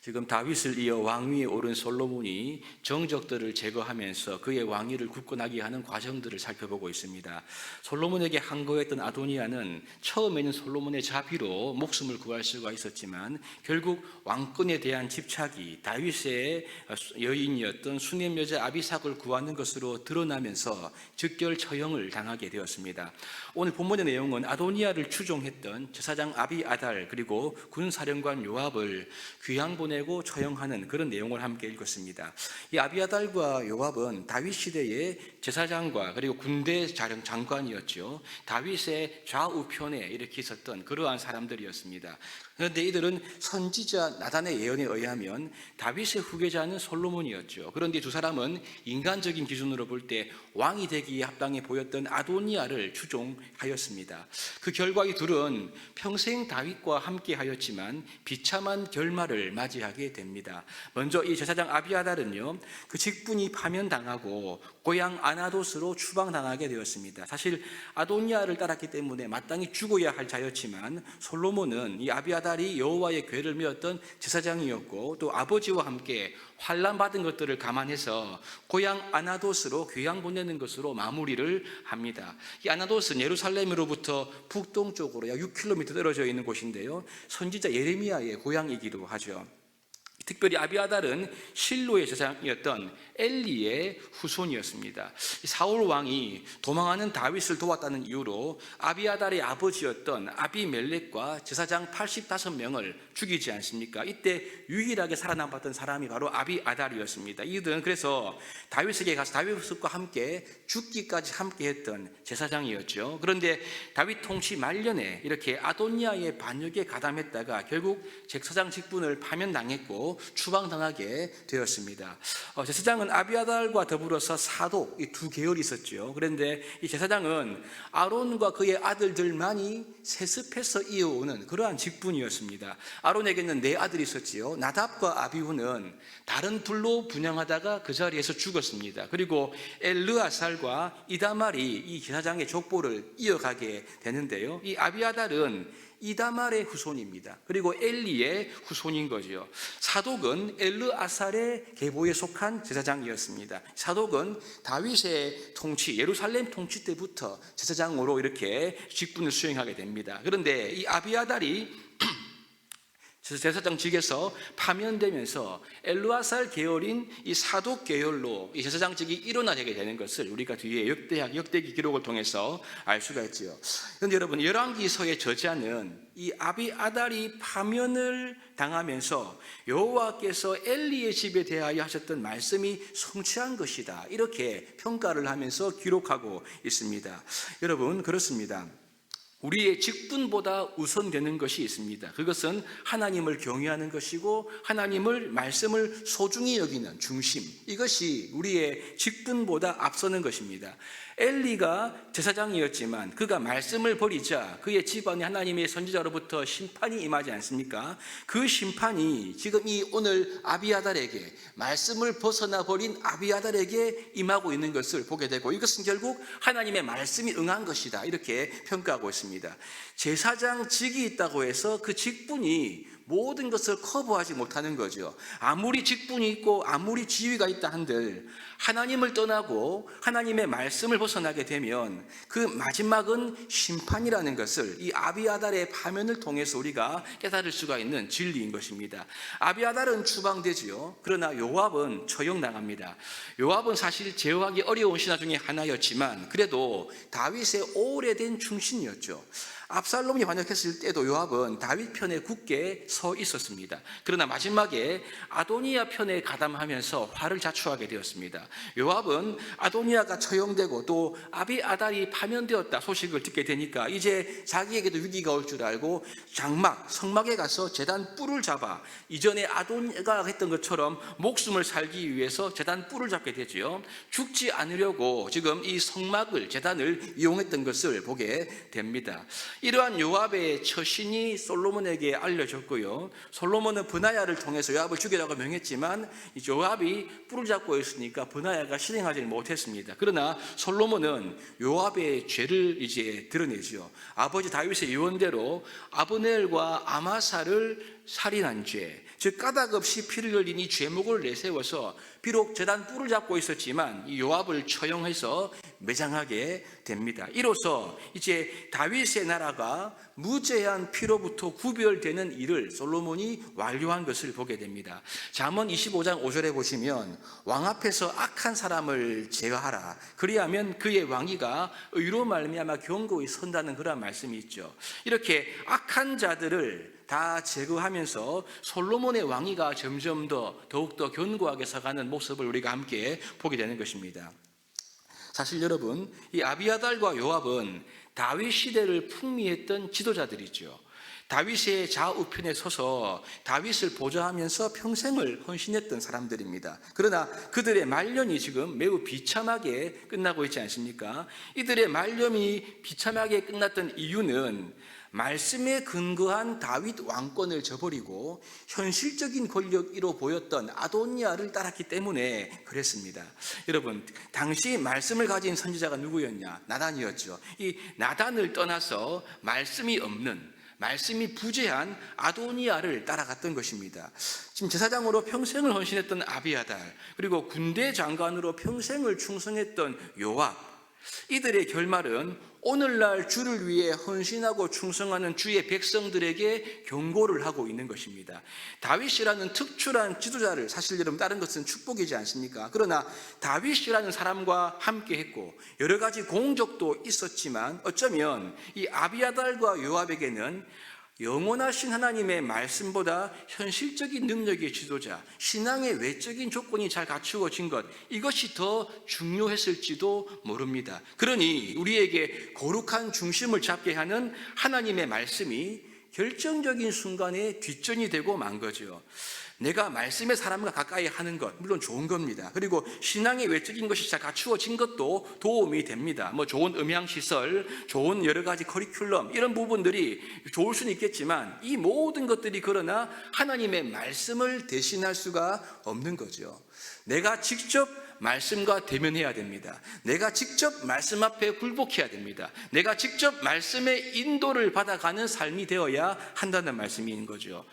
지금 다윗을 이어 왕위에 오른 솔로몬이 정적들을 제거하면서 그의 왕위를 굳건하게 하는 과정들을 살펴보고 있습니다. 솔로몬에게 항거했던 아도니아는 처음에는 솔로몬의 자비로 목숨을 구할 수가 있었지만 결국 왕권에 대한 집착이 다윗의 여인이었던 수냄 여자 아비삭을 구하는 것으로 드러나면서 즉결 처형을 당하게 되었습니다. 오늘 본문의 내용은 아도니아를 추종했던 제사장 아비아달 그리고 군사령관 요압을 귀양 보내고 처형하는 그런 내용을 함께 읽었습니다. 이 아비아달과 요압은 다윗 시대의 제사장과 그리고 군대 장관이었죠. 다윗의 좌우편에 이렇게 있었던 그러한 사람들이었습니다. 그런데 이들은 선지자 나단의 예언에 의하면 다윗의 후계자는 솔로몬이었죠. 그런데 두 사람은 인간적인 기준으로 볼 때 왕이 되기에 합당해 보였던 아도니아를 추종하였습니다. 그 결과 이 둘은 평생 다윗과 함께 하였지만 비참한 결말을 맞이하게 됩니다. 먼저 이 제사장 아비아달은요, 그 직분이 파면당하고 고향 아나돗으로 추방당하게 되었습니다. 사실 아도니아를 따랐기 때문에 마땅히 죽어야 할 자였지만 솔로몬은 이 아비아달이 여호와의 궤를 메었던 제사장이었고 또 아버지와 함께 환난 받은 것들을 감안해서 고향 아나돗으로 귀양 보내는 것으로 마무리를 합니다. 이 아나돗은 예루살렘으로부터 북동쪽으로 약 6km 떨어져 있는 곳인데요, 선지자 예레미야의 고향이기도 하죠. 특별히 아비아달은 실로의 제사장이었던 엘리의 후손이었습니다. 사울 왕이 도망하는 다윗을 도왔다는 이유로 아비아달의 아버지였던 아비멜렉과 제사장 85명을 죽이지 않습니까? 이때 유일하게 살아남았던 사람이 바로 아비아달이었습니다. 이들은 그래서 다윗에게 가서 다윗과 함께 죽기까지 함께했던 제사장이었죠. 그런데 다윗 통치 말년에 이렇게 아도니아의 반역에 가담했다가 결국 제사장 직분을 파면당했고 추방당하게 되었습니다. 제사장은 아비아달과 더불어서 사독, 이 두 계열이 있었죠. 그런데 이 제사장은 아론과 그의 아들들만이 세습해서 이어오는 그러한 직분이었습니다. 아론에게는 네 아들이 있었지요. 나답과 아비후는 다른 불로 분향하다가 그 자리에서 죽었습니다. 그리고 엘르아살과 이다말이 이 제사장의 족보를 이어가게 되는데요, 이 아비아달은 이다말의 후손입니다. 그리고 엘리의 후손인 거죠. 사독은 엘르아살의 계보에 속한 제사장이었습니다. 사독은 다윗의 통치, 예루살렘 통치 때부터 제사장으로 이렇게 직분을 수행하게 됩니다. 그런데 이 아비아달이 제사장직에서 파면되면서 엘르아살 계열인 이 사독 계열로 이 제사장직이 일원화되게 되는 것을 우리가 뒤에 역대기 기록을 통해서 알 수가 있지요. 그런데 여러분, 열왕기서의 저자는 이 아비아달이 파면을 당하면서 여호와께서 엘리의 집에 대하여 하셨던 말씀이 성취한 것이다, 이렇게 평가를 하면서 기록하고 있습니다. 여러분, 그렇습니다. 우리의 직분보다 우선되는 것이 있습니다. 그것은 하나님을 경외하는 것이고 하나님을 말씀을 소중히 여기는 중심, 이것이 우리의 직분보다 앞서는 것입니다. 엘리가 제사장이었지만 그가 말씀을 버리자 그의 집안에 하나님의 선지자로부터 심판이 임하지 않습니까? 그 심판이 지금 이 오늘 아비아달에게, 말씀을 벗어나 버린 아비아달에게 임하고 있는 것을 보게 되고, 이것은 결국 하나님의 말씀이 응한 것이다, 이렇게 평가하고 있습니다. 제사장 직이 있다고 해서 그 직분이 모든 것을 커버하지 못하는 거죠. 아무리 직분이 있고 아무리 지위가 있다 한들 하나님을 떠나고 하나님의 말씀을 벗어나게 되면 그 마지막은 심판이라는 것을 이 아비아달의 파면을 통해서 우리가 깨달을 수가 있는 진리인 것입니다. 아비아달은 추방되지요. 그러나 요압은 처형당합니다. 요압은 사실 제어하기 어려운 신하 중에 하나였지만 그래도 다윗의 오래된 충신이었죠. 압살롬이 반역했을 때도 요압은 다윗 편에 굳게 서 있었습니다. 그러나 마지막에 아도니아 편에 가담하면서 화를 자초하게 되었습니다. 요압은 아도니아가 처형되고 또 아비아달이 파면되었다 소식을 듣게 되니까 이제 자기에게도 위기가 올 줄 알고 성막에 가서 제단 뿔을 잡아, 이전에 아도니아가 했던 것처럼 목숨을 살기 위해서 제단 뿔을 잡게 되지요. 죽지 않으려고 지금 이 성막을, 제단을 이용했던 것을 보게 됩니다. 이러한 요압의 처신이 솔로몬에게 알려졌고요, 솔로몬은 브나야를 통해서 요압을 죽이라고 명했지만 요압이 뿔을 잡고 있으니까 브나야가 실행하지 못했습니다. 그러나 솔로몬은 요압의 죄를 이제 드러내죠. 아버지 다윗의 유언대로 아브넬과 아마사를 살인한 죄, 즉 까닭 없이 피를 흘린 이 죄목을 내세워서 비록 제단 뿔을 잡고 있었지만 이 요압을 처형해서 매장하게 됩니다. 이로써 이제 다윗의 나라가 무죄한 피로부터 구별되는 일을 솔로몬이 완료한 것을 보게 됩니다. 잠언 25장 5절에 보시면 왕 앞에서 악한 사람을 제어하라. 그리하면 그의 왕위가 의로 말미암아 견고히 선다는 그런 말씀이 있죠. 이렇게 악한 자들을 다 제거하면서 솔로몬의 왕위가 점점 더욱더 견고하게 서가는 모습을 우리가 함께 보게 되는 것입니다. 사실 여러분, 이 아비아달과 요압은 다윗 시대를 풍미했던 지도자들이죠. 다윗의 좌우편에 서서 다윗을 보좌하면서 평생을 헌신했던 사람들입니다. 그러나 그들의 말년이 지금 매우 비참하게 끝나고 있지 않습니까? 이들의 말년이 비참하게 끝났던 이유는 말씀에 근거한 다윗 왕권을 저버리고 현실적인 권력으로 보였던 아도니아를 따랐기 때문에 그랬습니다. 여러분, 당시 말씀을 가진 선지자가 누구였냐? 나단이었죠. 이 나단을 떠나서 말씀이 없는, 말씀이 부재한 아도니아를 따라갔던 것입니다. 지금 제사장으로 평생을 헌신했던 아비아달, 그리고 군대 장관으로 평생을 충성했던 요압, 이들의 결말은 오늘날 주를 위해 헌신하고 충성하는 주의 백성들에게 경고를 하고 있는 것입니다. 다윗이라는 특출한 지도자를, 사실 여러분 다른 것은 축복이지 않습니까? 그러나 다윗이라는 사람과 함께 했고 여러 가지 공적도 있었지만 어쩌면 이 아비아달과 요압에게는 영원하신 하나님의 말씀보다 현실적인 능력의 지도자, 신앙의 외적인 조건이 잘 갖추어진 것, 이것이 더 중요했을지도 모릅니다. 그러니 우리에게 거룩한 중심을 잡게 하는 하나님의 말씀이 결정적인 순간에 뒷전이 되고 만 거죠. 내가 말씀의 사람과 가까이 하는 것, 물론 좋은 겁니다. 그리고 신앙의 외적인 것이 잘 갖추어진 것도 도움이 됩니다. 좋은 음향시설, 좋은 여러 가지 커리큘럼, 이런 부분들이 좋을 수는 있겠지만 이 모든 것들이 그러나 하나님의 말씀을 대신할 수가 없는 거죠. 내가 직접 말씀과 대면해야 됩니다. 내가 직접 말씀 앞에 굴복해야 됩니다. 내가 직접 말씀의 인도를 받아가는 삶이 되어야 한다는 말씀인 거죠.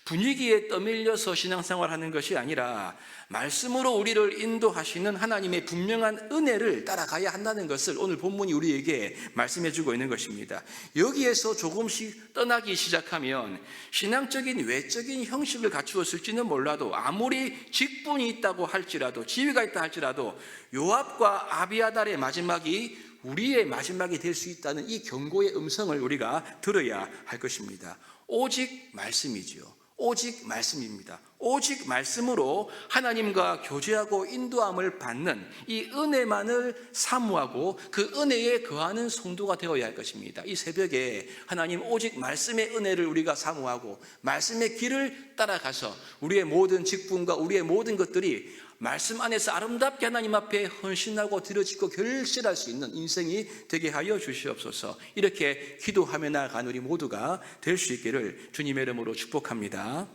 분위기에 떠밀려서 신앙생활하는 것이 아니라 말씀으로 우리를 인도하시는 하나님의 분명한 은혜를 따라가야 한다는 것을 오늘 본문이 우리에게 말씀해주고 있는 것입니다. 여기에서 조금씩 떠나기 시작하면 신앙적인 외적인 형식을 갖추었을지는 몰라도, 아무리 직분이 있다고 할지라도, 지위가 있다 할지라도 요압과 아비아달의 마지막이 우리의 마지막이 될 수 있다는 이 경고의 음성을 우리가 들어야 할 것입니다. 오직 말씀이지요. 오직 말씀입니다. 오직 말씀으로 하나님과 교제하고 인도함을 받는 이 은혜만을 사모하고 그 은혜에 거하는 성도가 되어야 할 것입니다. 이 새벽에 하나님 오직 말씀의 은혜를 우리가 사모하고 말씀의 길을 따라가서 우리의 모든 직분과 우리의 모든 것들이 말씀 안에서 아름답게 하나님 앞에 헌신하고 드려지고 결실할 수 있는 인생이 되게 하여 주시옵소서. 이렇게 기도하며 나아간 우리 모두가 될 수 있기를 주님의 이름으로 축복합니다.